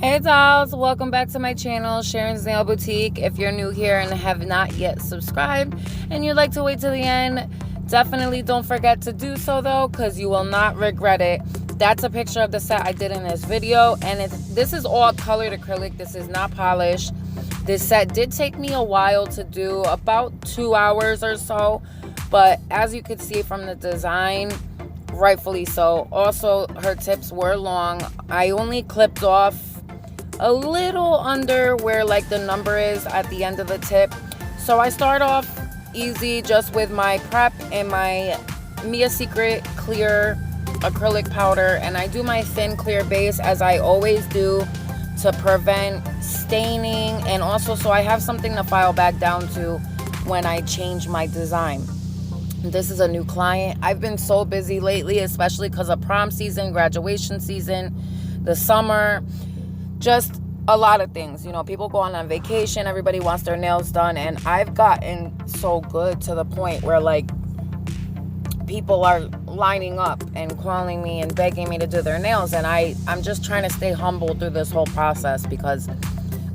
Hey dolls, welcome back to my channel, Sharon's Nail Boutique. If you're new here and have not yet subscribed and you'd like to wait till the end, definitely don't forget to do so though, because you will not regret it. That's a picture of the set I did in this video, and this is all colored acrylic. This is not polished. This set did take me a while to do, about 2 hours or so, but as you could see from the design, rightfully so. Also, her tips were long. I only clipped off a little under where like the number is at the end of the tip. So I start off easy just with my prep and my Mia Secret clear acrylic powder, and I do my thin clear base as I always do to prevent staining, and also so I have something to file back down to when I change my design. This is a new client. I've been so busy lately, especially because of prom season, graduation season, the summer, just a lot of things. You know, people going on vacation, everybody wants their nails done, and I've gotten so good to the point where like people are lining up and calling me and begging me to do their nails, and I'm just trying to stay humble through this whole process because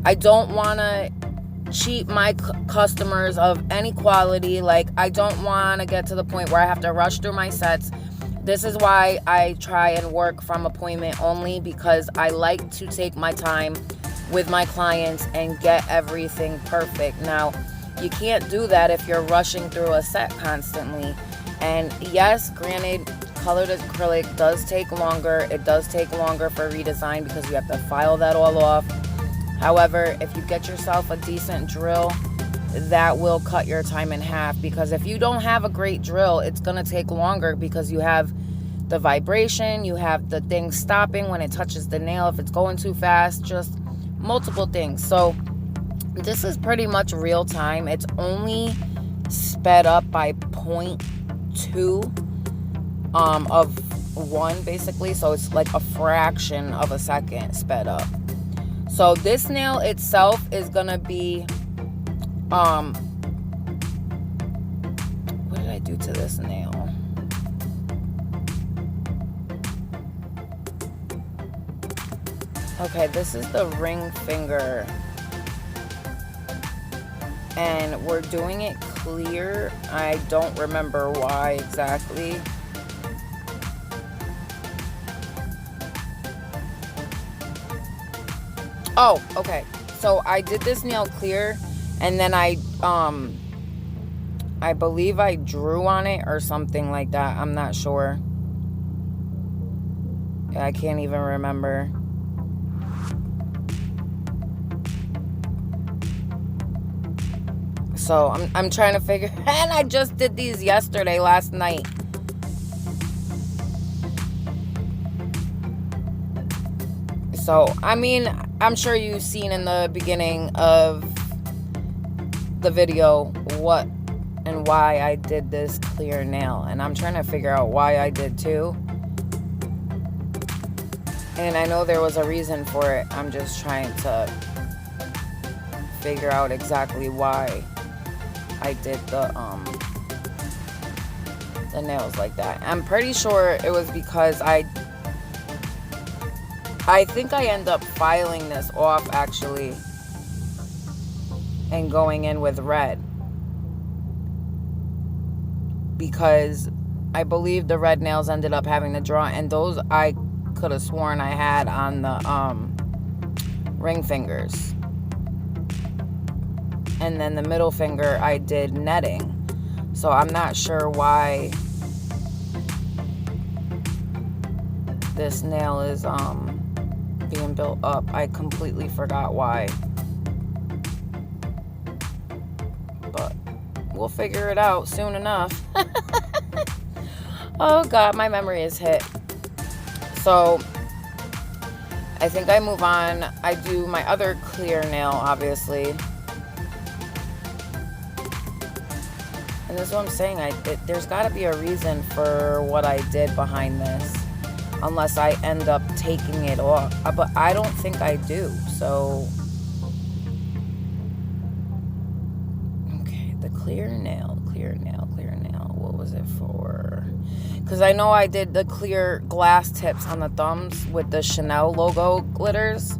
I don't want to cheat my customers of any quality. Like, I don't want to get to the point where I have to rush through my sets. This is why I try and work from appointment only, because I like to take my time with my clients and get everything perfect. Now, you can't do that if you're rushing through a set constantly. And yes, granted, colored acrylic does take longer. It does take longer for redesign because you have to file that all off. However, if you get yourself a decent drill, that will cut your time in half, because if you don't have a great drill, it's going to take longer because you have the vibration, you have the thing stopping when it touches the nail if it's going too fast, just multiple things. So this is pretty much real time. It's only sped up by 0.2 of 1 basically, so it's like a fraction of a second sped up. So this nail itself is gonna be what did I do to this nail? Okay, this is the ring finger, and we're doing it clear. I don't remember why exactly. Oh, okay. So I did this nail clear, and then I believe I drew on it or something like that. I'm not sure. I can't even remember. So I'm trying to figure, and I just did these last night. So, I mean, I'm sure you've seen in the beginning of the video what and why I did this clear nail. And I'm trying to figure out why I did too. And I know there was a reason for it. I'm just trying to figure out exactly why I did the nails like that. I'm pretty sure it was because I think I end up filing this off actually and going in with red, because I believe the red nails ended up having to draw, and those I could have sworn I had on the ring fingers. And then the middle finger I did netting. So I'm not sure why this nail is being built up. I completely forgot why, but we'll figure it out soon enough. Oh god, my memory is hit. So I think I move on. I do my other clear nail, obviously, and this is what I'm saying. There's got to be a reason for what I did behind this, unless I end up taking it off. But I don't think I do. So, okay, the clear nail. What was it for? Because I know I did the clear glass tips on the thumbs with the Chanel logo glitters.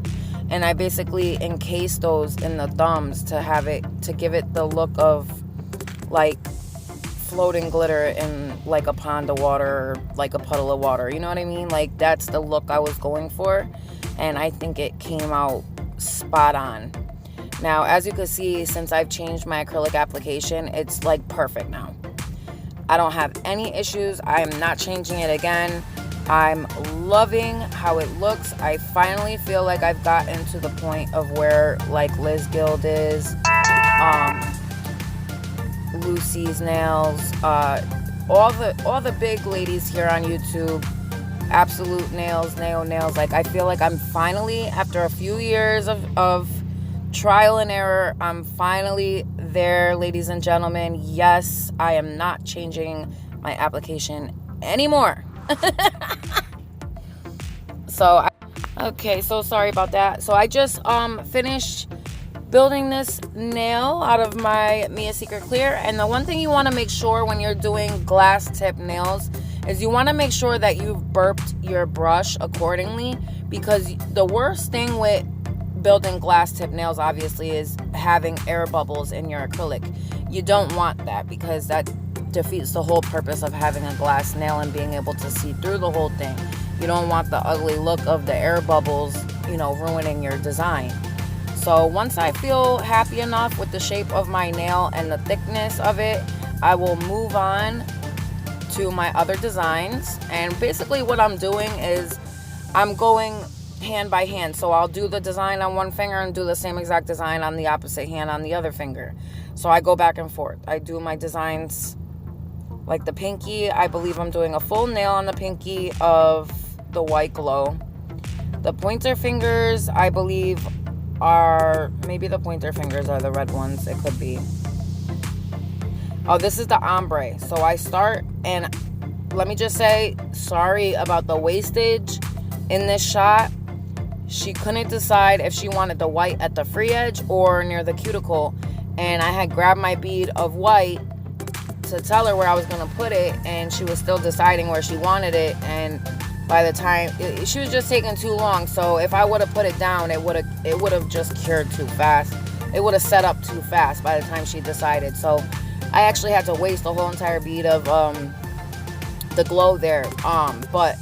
and I basically encased those in the thumbs to give it the look of like floating glitter in like a pond of water, or like a puddle of water, you know what I mean? Like, that's the look I was going for, and I think it came out spot on. Now, as you can see, since I've changed my acrylic application, it's like perfect now. I don't have any issues. I'm not changing it again. I'm loving how it looks. I finally feel like I've gotten to the point of where like Liz Guild is, Lucy's Nails, all the big ladies here on YouTube, Absolute Nails, Nail Nails. Like, I feel like I'm finally, after a few years of trial and error, I'm finally there, ladies and gentlemen. Yes, I am not changing my application anymore. Okay, so sorry about that. So I just finished building this nail out of my Mia Secret Clear. And the one thing you want to make sure when you're doing glass tip nails is you want to make sure that you've burped your brush accordingly, because the worst thing with building glass tip nails obviously is having air bubbles in your acrylic. You don't want that, because that defeats the whole purpose of having a glass nail and being able to see through the whole thing. You don't want the ugly look of the air bubbles, you know, ruining your design. So once I feel happy enough with the shape of my nail and the thickness of it, I will move on to my other designs. And basically what I'm doing is I'm going hand by hand. So I'll do the design on one finger and do the same exact design on the opposite hand on the other finger. So I go back and forth. I do my designs like the pinky. I believe I'm doing a full nail on the pinky of the white glow. The pointer fingers, I believe, are, maybe the pointer fingers are the red ones. It could be. Oh, this is the ombre. So I start, and let me just say, sorry about the wastage in this shot. She couldn't decide if she wanted the white at the free edge or near the cuticle, and I had grabbed my bead of white to tell her where I was going to put it, and she was still deciding where she wanted it. And by the time, she was just taking too long. So if I would have put it down, it would have just cured too fast. It would have set up too fast by the time she decided. So I actually had to waste the whole entire bead of the glow there. But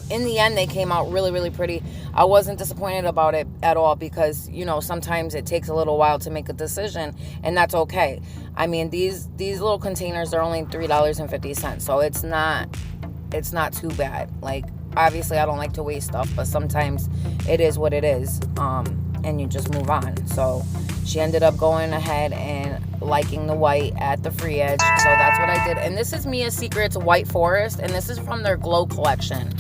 in the end, they came out really, really pretty. I wasn't disappointed about it at all, because, you know, sometimes it takes a little while to make a decision, and that's okay. I mean, these little containers are only $3.50, so it's not too bad. Like, obviously I don't like to waste stuff, but sometimes it is what it is, and you just move on. So she ended up going ahead and liking the white at the free edge, so that's what I did. And this is Mia Secret's White Forest, and this is from their Glow collection.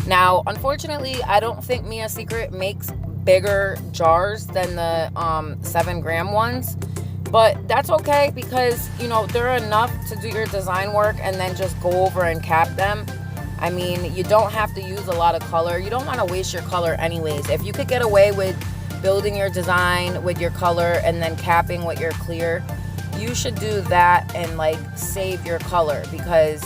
Now, unfortunately, I don't think Mia Secret makes bigger jars than the 7-gram ones, but that's okay, because, you know, they're enough to do your design work and then just go over and cap them. I mean, you don't have to use a lot of color. You don't want to waste your color anyways. If you could get away with building your design with your color and then capping with your clear, you should do that and like save your color, because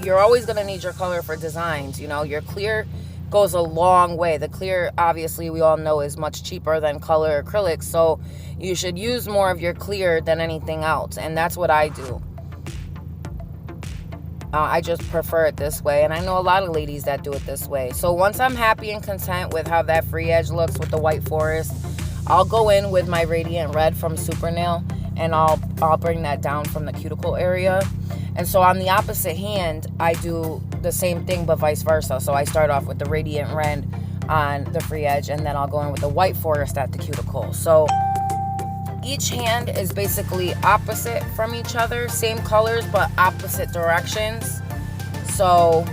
you're always going to need your color for designs. You know, your clear goes a long way. The clear, obviously, we all know, is much cheaper than color acrylics, so you should use more of your clear than anything else, and that's what I do. I just prefer it this way, and I know a lot of ladies that do it this way. So once I'm happy and content with how that free edge looks with the White Forest, I'll go in with my Radiant Red from Super Nail, and I'll bring that down from the cuticle area. And so on the opposite hand, I do the same thing, but vice versa. So I start off with the Radiant Red on the free edge, and then I'll go in with the White Forest at the cuticle. So each hand is basically opposite from each other, same colors, but opposite directions. So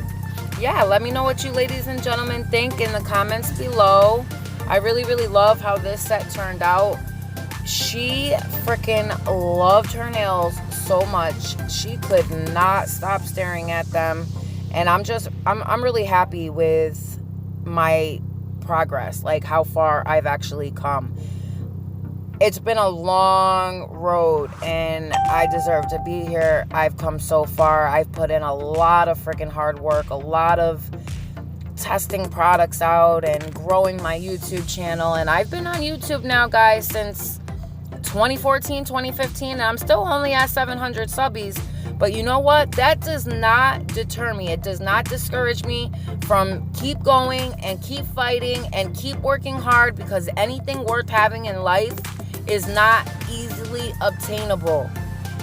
yeah, let me know what you ladies and gentlemen think in the comments below. I really, really love how this set turned out. She freaking loved her nails so much. She could not stop staring at them. And I'm really happy with my progress, like how far I've actually come. It's been a long road, and I deserve to be here. I've come so far. I've put in a lot of freaking hard work, a lot of testing products out and growing my YouTube channel. And I've been on YouTube now, guys, since 2014, 2015, and I'm still only at 700 subbies. But you know what? That does not deter me. It does not discourage me from keep going and keep fighting and keep working hard, because anything worth having in life is not easily obtainable.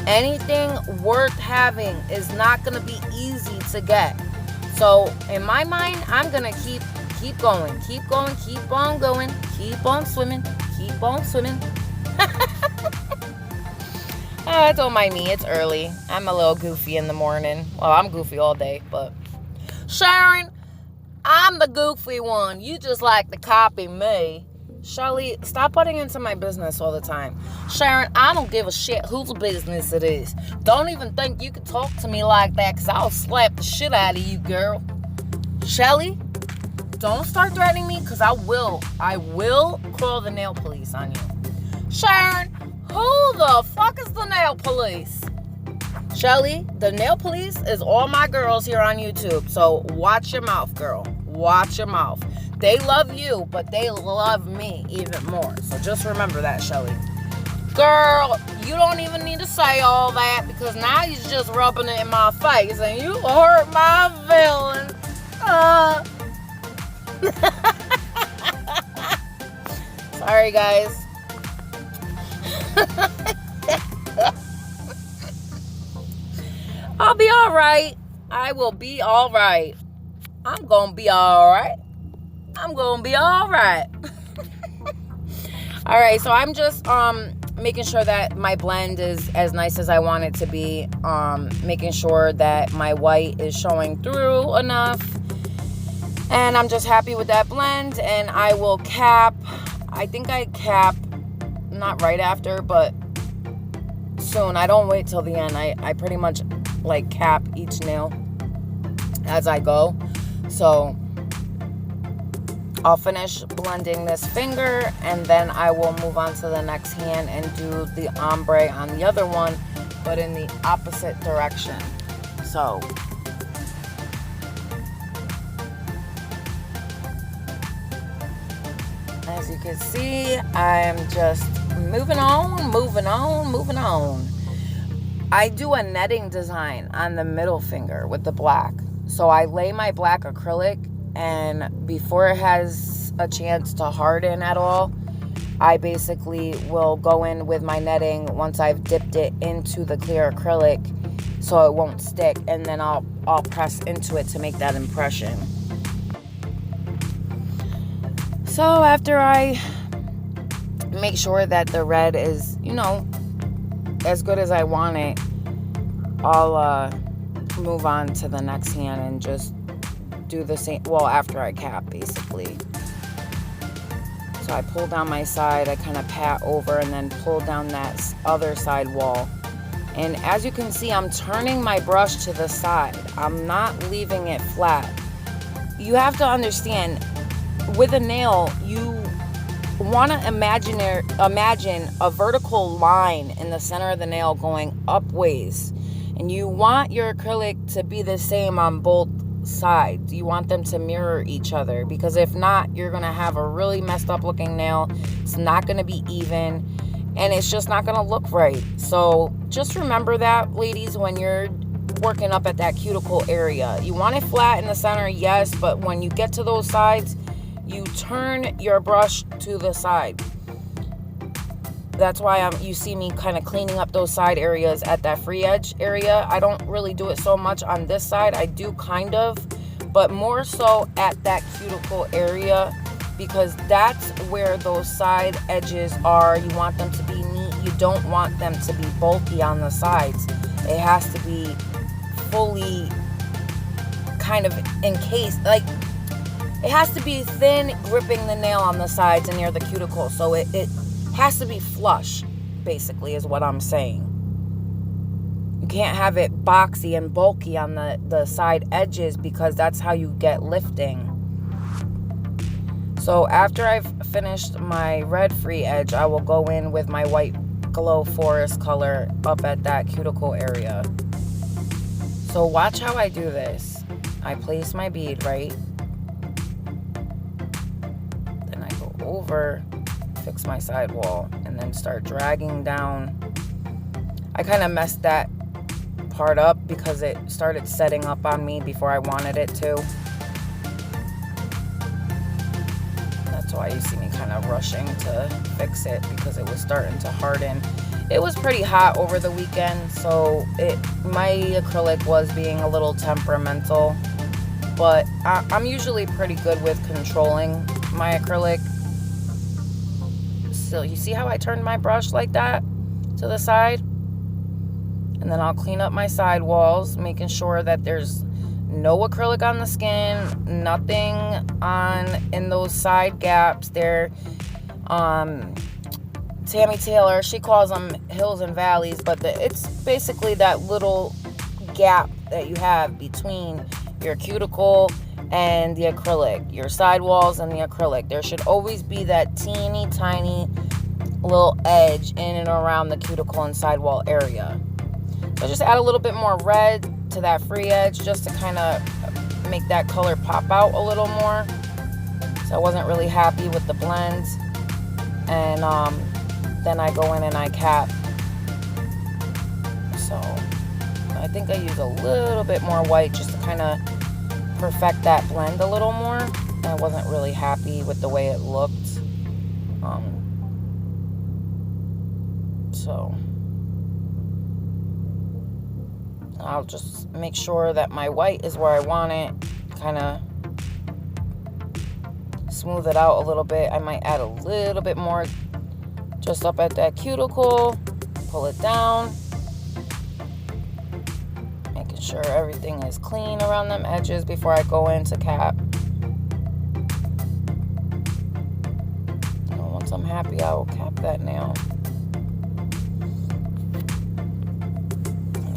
Anything worth having is not going to be easy to get. So in my mind, I'm going to keep going, keep on going, keep on swimming, keep on swimming. Oh, don't mind me. It's early. I'm a little goofy in the morning. Well, I'm goofy all day, but Sharon, I'm the goofy one. You just like to copy me. Shelly, stop butting into my business all the time. Sharon, I don't give a shit whose business it is. Don't even think you can talk to me like that, because I'll slap the shit out of you, girl. Shelly, don't start threatening me, because I will call the nail police on you. Sharon, who the fuck is the nail police? Shelly, the nail police is all my girls here on YouTube. So watch your mouth, girl. Watch your mouth. They love you, but they love me even more. So just remember that, Shelly. Girl, you don't even need to say all that, because now you're just rubbing it in my face and you hurt my feelings. Sorry, guys. I'll be all right. I will be all right. I'm gonna be all right. I'm gonna be all right. All right, so I'm just making sure that my blend is as nice as I want it to be. Making sure that my white is showing through enough. And I'm just happy with that blend. And I will cap. I think I cap not right after, but soon. I don't wait till the end. I pretty much like cap each nail as I go. So I'll finish blending this finger, and then I will move on to the next hand and do the ombre on the other one, but in the opposite direction. So as you can see, I'm just moving on. I do a netting design on the middle finger with the black. So I lay my black acrylic, and before it has a chance to harden at all, I basically will go in with my netting once I've dipped it into the clear acrylic so it won't stick, and then I'll press into it to make that impression. So after I make sure that the red is, as good as I want it, I'll move on to the next hand and just do the same. Well, after I cap, basically. So I pull down my side, I kind of pat over and then pull down that other side wall. And as you can see, I'm turning my brush to the side. I'm not leaving it flat. You have to understand, with a nail, you want to imagine a vertical line in the center of the nail going upways, and you want your acrylic to be the same on both sides. You want them to mirror each other, because if not, you're going to have a really messed up looking nail. It's not going to be even, and it's just not going to look right. So just remember that, ladies, when you're working up at that cuticle area. You want it flat in the center, yes, but when you get to those sides, you turn your brush to the side. That's why you see me kind of cleaning up those side areas at that free edge area. I don't really do it so much on this side. I do kind of, but more so at that cuticle area, because that's where those side edges are. You want them to be neat. You don't want them to be bulky on the sides. It has to be fully kind of encased, like it has to be thin, gripping the nail on the sides and near the cuticle. So it has to be flush, basically, is what I'm saying. You can't have it boxy and bulky on the side edges, because that's how you get lifting. So after I've finished my red free edge, I will go in with my white glow forest color up at that cuticle area. So watch how I do this. I place my bead, right? over, fix my sidewall, and then start dragging down. I kind of messed that part up because it started setting up on me before I wanted it to. That's why you see me kind of rushing to fix it, because it was starting to harden. It was pretty hot over the weekend, so my acrylic was being a little temperamental, but I'm usually pretty good with controlling my acrylic. So you see how I turned my brush like that to the side? And then I'll clean up my sidewalls, making sure that there's no acrylic on the skin, nothing in those side gaps there. Tammy Taylor, she calls them hills and valleys, but it's basically that little gap that you have between your cuticle and the acrylic, your sidewalls and the acrylic. There should always be that teeny tiny little edge in and around the cuticle and sidewall area. So just add a little bit more red to that free edge just to kind of make that color pop out a little more. So I wasn't really happy with the blend. And then I go in and I cap. So I think I use a little bit more white just to kind of perfect that blend a little more. And I wasn't really happy with the way it looked. So I'll just make sure that my white is where I want it. Kind of smooth it out a little bit. I might add a little bit more just up at that cuticle. Pull it down. Making sure everything is clean around them edges before I go into cap. And once I'm happy, I will cap that nail.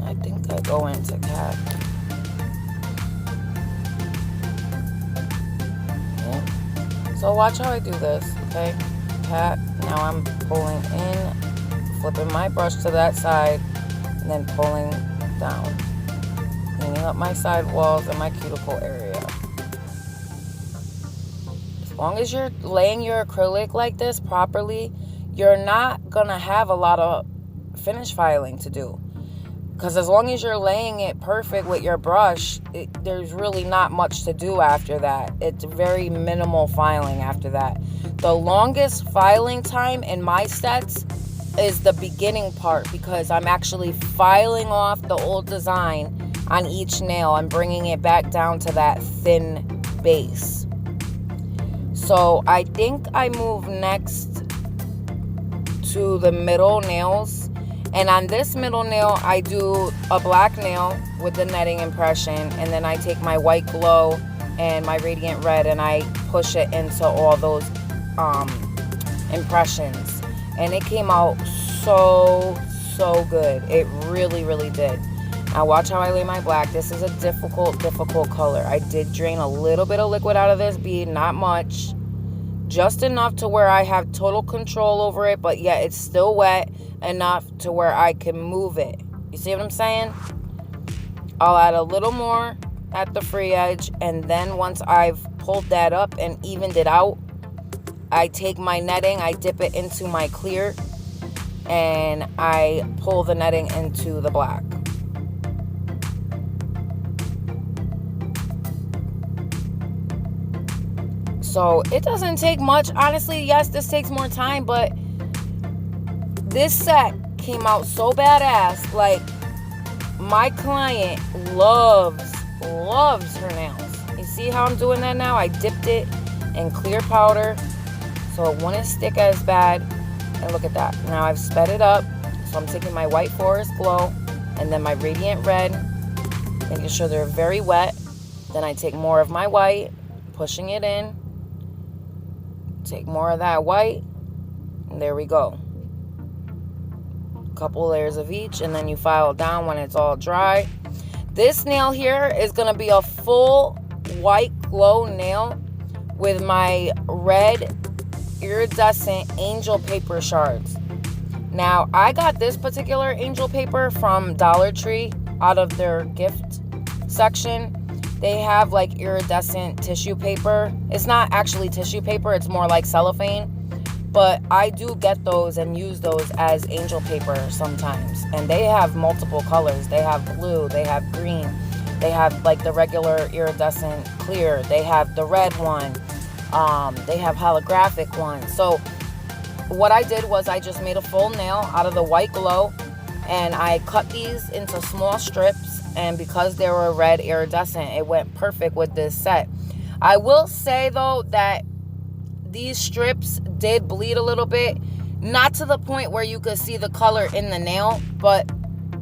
I think I go into cap. Yeah. So watch how I do this, okay? Cap. Now I'm pulling in, flipping my brush to that side, and then pulling down. Cleaning up my sidewalls and my cuticle area. As long as you're laying your acrylic like this properly, you're not gonna have a lot of finish filing to do. Because as long as you're laying it perfect with your brush, there's really not much to do after that. It's very minimal filing after that. The longest filing time in my sets is the beginning part, because I'm actually filing off the old design on each nail and bringing it back down to that thin base. So I think I move next to the middle nails. And on this middle nail, I do a black nail with the netting impression, and then I take my white glow and my radiant red and I push it into all those impressions. And it came out so good. It really, really did. Now watch how I lay my black. This is a difficult color. I did drain a little bit of liquid out of this bead, not much. Just enough to where I have total control over it, but yet it's still wet enough to where I can move it. You see what I'm saying? I'll add a little more at the free edge, and then once I've pulled that up and evened it out, I take my netting, I dip it into my clear, and I pull the netting into the black. So it doesn't take much. Honestly, yes, this takes more time, but this set came out so badass. Like, my client loves her nails. You see how I'm doing that now? I dipped it in clear powder so it wouldn't stick as bad. And look at that. Now I've sped it up. So I'm taking my white forest glow and then my radiant red, making sure they're very wet. Then I take more of my white, pushing it in. Take more of that white, and there we go. A couple layers of each, and then you file down when it's all dry. This nail here is going to be a full white glow nail with my red iridescent angel paper shards. Now, I got this particular angel paper from Dollar Tree out of their gift section. they have like iridescent tissue paper. It's not actually tissue paper, it's more like cellophane. But I do get those and use those as angel paper sometimes. And they have multiple colors. They have blue, they have green, they have like the regular iridescent clear, they have the red one, they have holographic one. So what I did was I just made a full nail out of the white glow, and I cut these into small strips, and because they were red iridescent, it went perfect with this set. I will say though that these strips did bleed a little bit, not to the point where you could see the color in the nail, but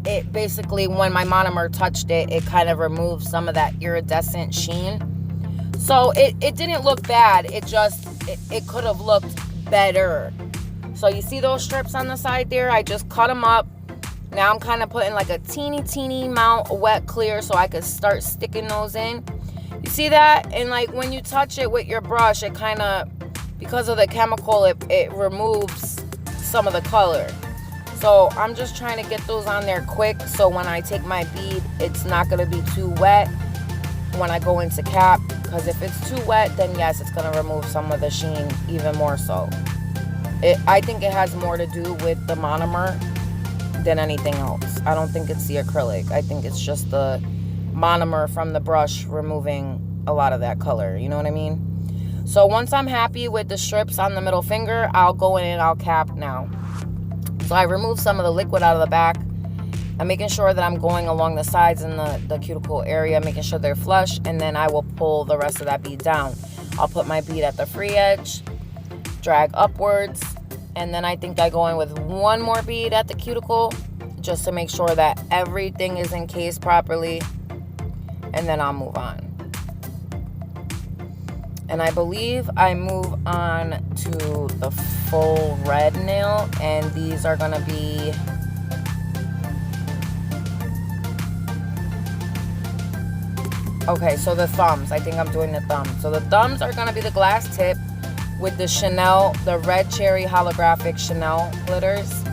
it basically, when my monomer touched it, it kind of removed some of that iridescent sheen. So it didn't look bad, it could have looked better. So you see those strips on the side there? I just cut them up. Now I'm kind of putting like a teeny amount of wet clear so I could start sticking those in. You see that? And like when you touch it with your brush, it kind of, because of the chemical, it removes some of the color. So I'm just trying to get those on there quick, so when I take my bead, it's not going to be too wet when I go into cap. Because if it's too wet, then yes, it's going to remove some of the sheen even more so. I think it has more to do with the monomer than anything else. I don't think it's the acrylic. I think it's just the monomer from the brush removing a lot of that color. You know what I mean? So once I'm happy with the strips on the middle finger, I'll go in and I'll cap now. So I remove some of the liquid out of the back. I'm making sure that I'm going along the sides in the cuticle area, making sure they're flush, and then I will pull the rest of that bead down. I'll put my bead at the free edge, drag upwards, and then I think I go in with one more bead at the cuticle just to make sure that everything is encased properly, and then I'll move on. And I believe I move on to the full red nail, and these are gonna be okay, so the thumbs. I think I'm doing the thumbs. So the thumbs are gonna be the glass tip with the Chanel, the red cherry holographic Chanel glitters.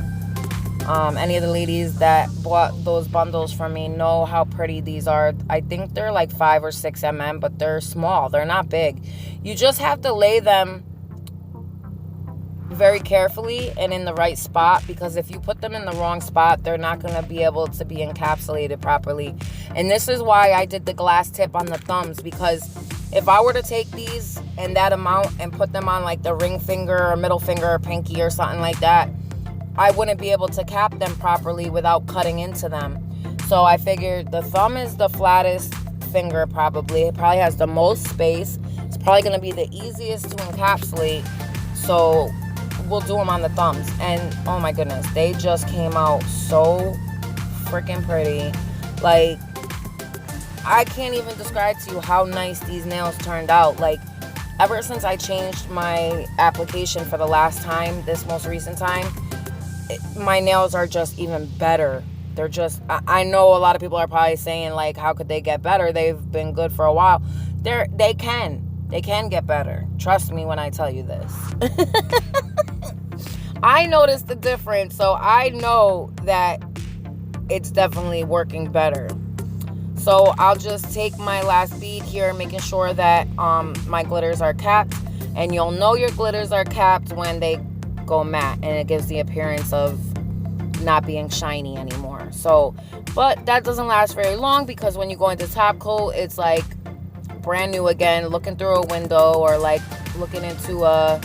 Any of the ladies that bought those bundles from me know how pretty these are. I think they're like 5 or 6 mm, but they're small. They're not big. You just have to lay them very carefully and in the right spot, because if you put them in the wrong spot, they're not going to be able to be encapsulated properly. And this is why I did the glass tip on the thumbs, because if I were to take these and that amount and put them on like the ring finger or middle finger or pinky or something like that, I wouldn't be able to cap them properly without cutting into them. So I figured the thumb is the flattest finger probably. It probably has the most space. It's probably going to be the easiest to encapsulate. So we'll do them on the thumbs. And oh my goodness, they just came out so freaking pretty. Like, I can't even describe to you how nice these nails turned out. Like, ever since I changed my application for the last time, this most recent time, my nails are just even better. They're just, I know a lot of people are probably saying like, how could they get better? They've been good for a while. They can get better. Trust me when I tell you this. I noticed the difference, so I know that it's definitely working better. So I'll just take my last bead here, making sure that my glitters are capped. And you'll know your glitters are capped when they go matte, and it gives the appearance of not being shiny anymore. So, but that doesn't last very long, because when you go into top coat, it's like brand new again, looking through a window, or like looking into a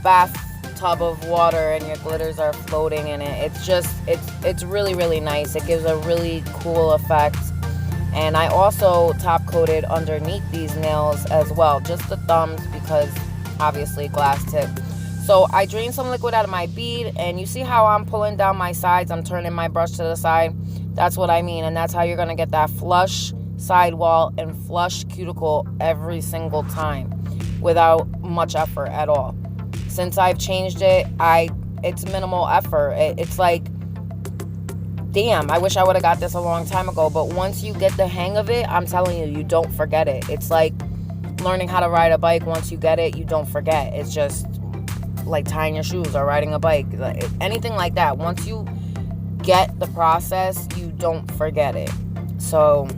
bathtub of water and your glitters are floating in it. It's really nice. It gives a really cool effect. And I also top coated underneath these nails as well, just the thumbs, because obviously glass tip. So I drained some liquid out of my bead, and you see how I'm pulling down my sides, I'm turning my brush to the side. That's what I mean, and that's how you're gonna get that flush sidewall and flush cuticle every single time without much effort at all. Since I've changed it, it's minimal effort. It's like, damn, I wish I would have got this a long time ago. But once you get the hang of it, I'm telling you, you don't forget it. It's like learning how to ride a bike. Once you get it, you don't forget. It's just like tying your shoes or riding a bike, anything like that. Once you get the process, you don't forget it. So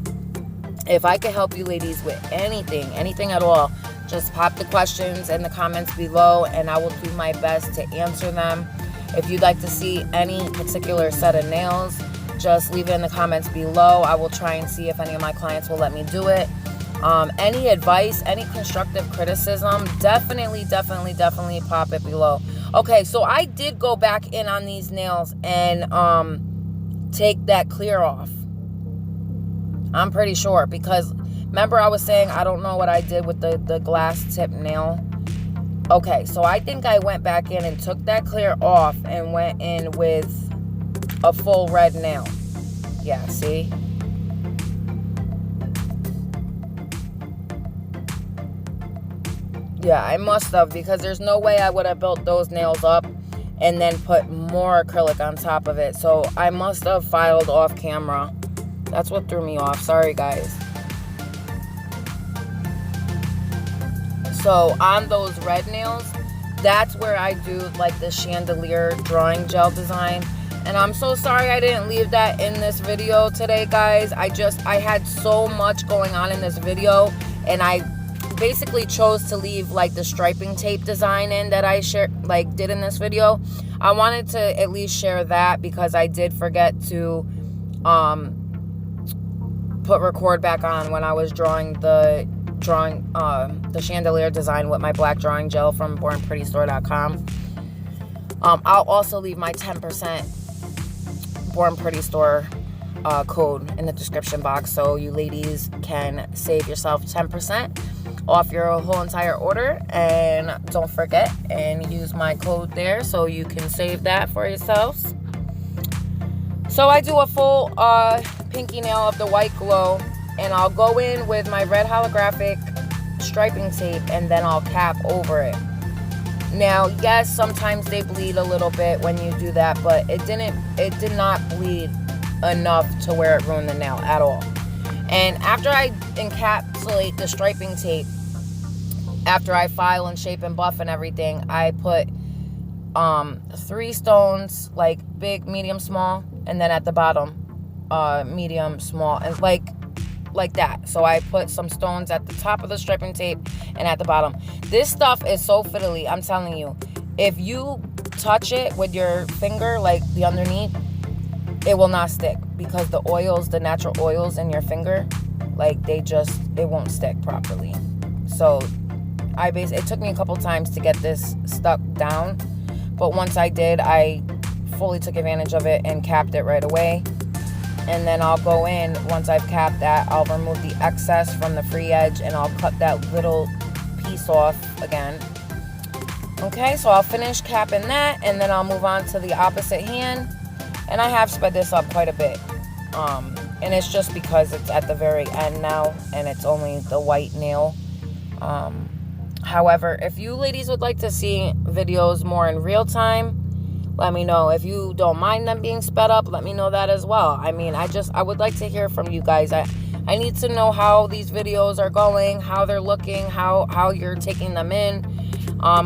If I could help you ladies with anything at all, just pop the questions in the comments below and I will do my best to answer them. If you'd like to see any particular set of nails, just leave it in the comments below. I will try and see if any of my clients will let me do it. Any advice, any constructive criticism, definitely pop it below. Okay, so I did go back in on these nails and take that clear off. I'm pretty sure, because remember I was saying I don't know what I did with the glass tip nail. Okay, so I think I went back in and took that clear off and went in with a full red nail. Yeah, see? Yeah, I must have, because there's no way I would have built those nails up and then put more acrylic on top of it. So I must have filed off camera. That's what threw me off. Sorry, guys. So on those red nails, that's where I do like the chandelier drawing gel design. And I'm so sorry I didn't leave that in this video today, guys. I had so much going on in this video, and I basically chose to leave like the striping tape design in that I did in this video. I wanted to at least share that because I did forget to put record back on when I was drawing the chandelier design with my black drawing gel from bornprettystore.com. I'll also leave my 10% Born Pretty Store code in the description box, so you ladies can save yourself 10% off your whole entire order. And don't forget and use my code there so you can save that for yourselves. So I do a full pinky nail of the white glow, and I'll go in with my red holographic striping tape and then I'll cap over it. Now, yes, sometimes they bleed a little bit when you do that, but it did not bleed enough to where it ruined the nail at all. And after I encapsulate the striping tape, after I file and shape and buff and everything, I put 3 stones, like big, medium, small, and then at the bottom, medium, small, and like that. So I put some stones at the top of the striping tape and at the bottom. This stuff is so fiddly, I'm telling you. If you touch it with your finger, like the underneath, it will not stick, because the oils, the natural oils in your finger, like it won't stick properly. So it took me a couple times to get this stuck down, but once I did, I fully took advantage of it and capped it right away. And then I'll go in, once I've capped that, I'll remove the excess from the free edge and I'll cut that little piece off again. Okay, so I'll finish capping that and then I'll move on to the opposite hand. And I have sped this up quite a bit. And it's just because it's at the very end now and it's only the white nail. However, if you ladies would like to see videos more in real time, let me know. If you don't mind them being sped up, let me know that as well. I mean, I would like to hear from you guys. I need to know how these videos are going, how they're looking, how you're taking them in,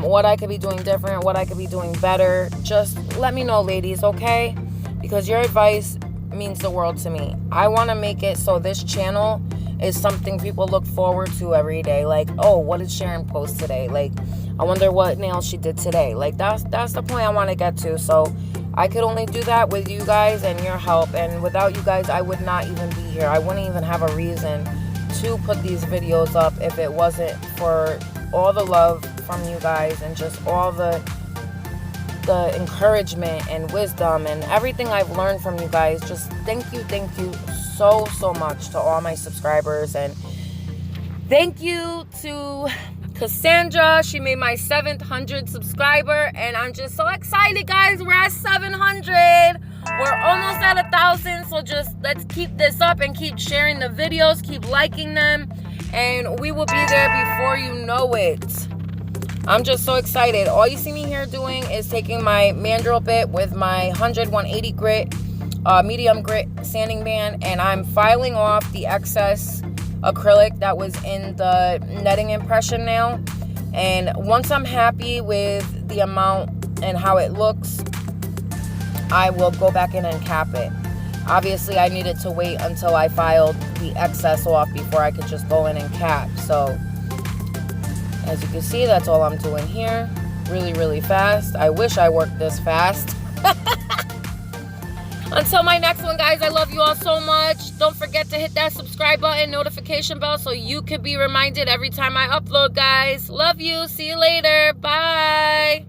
what I could be doing different, what I could be doing better. Just let me know, ladies, okay? Because your advice means the world to me. I want to make it so this channel is something people look forward to every day. Like, oh, what did Sharon post today? Like, I wonder what nails she did today. Like, that's the point I want to get to. So I could only do that with you guys and your help. And without you guys, I would not even be here. I wouldn't even have a reason to put these videos up if it wasn't for all the love from you guys and just all the encouragement and wisdom and everything I've learned from you guys. Just thank you so much to all my subscribers. And thank you to Cassandra. She made my 700 subscriber, and I'm just so excited, guys. We're at 700. We're almost at 1,000. So just let's keep this up and keep sharing the videos, keep liking them, and we will be there before you know it. I'm just so excited. All you see me here doing is taking my mandrel bit with my 180 grit medium grit sanding band, and I'm filing off the excess acrylic that was in the netting impression nail. And once I'm happy with the amount and how it looks, I will go back in and cap it. Obviously, I needed to wait until I filed the excess off before I could just go in and cap. So, as you can see, that's all I'm doing here. Really, really fast. I wish I worked this fast. Until my next one, guys, I love you all so much. Don't forget to hit that subscribe button, notification bell, so you can be reminded every time I upload, guys. Love you. See you later. Bye.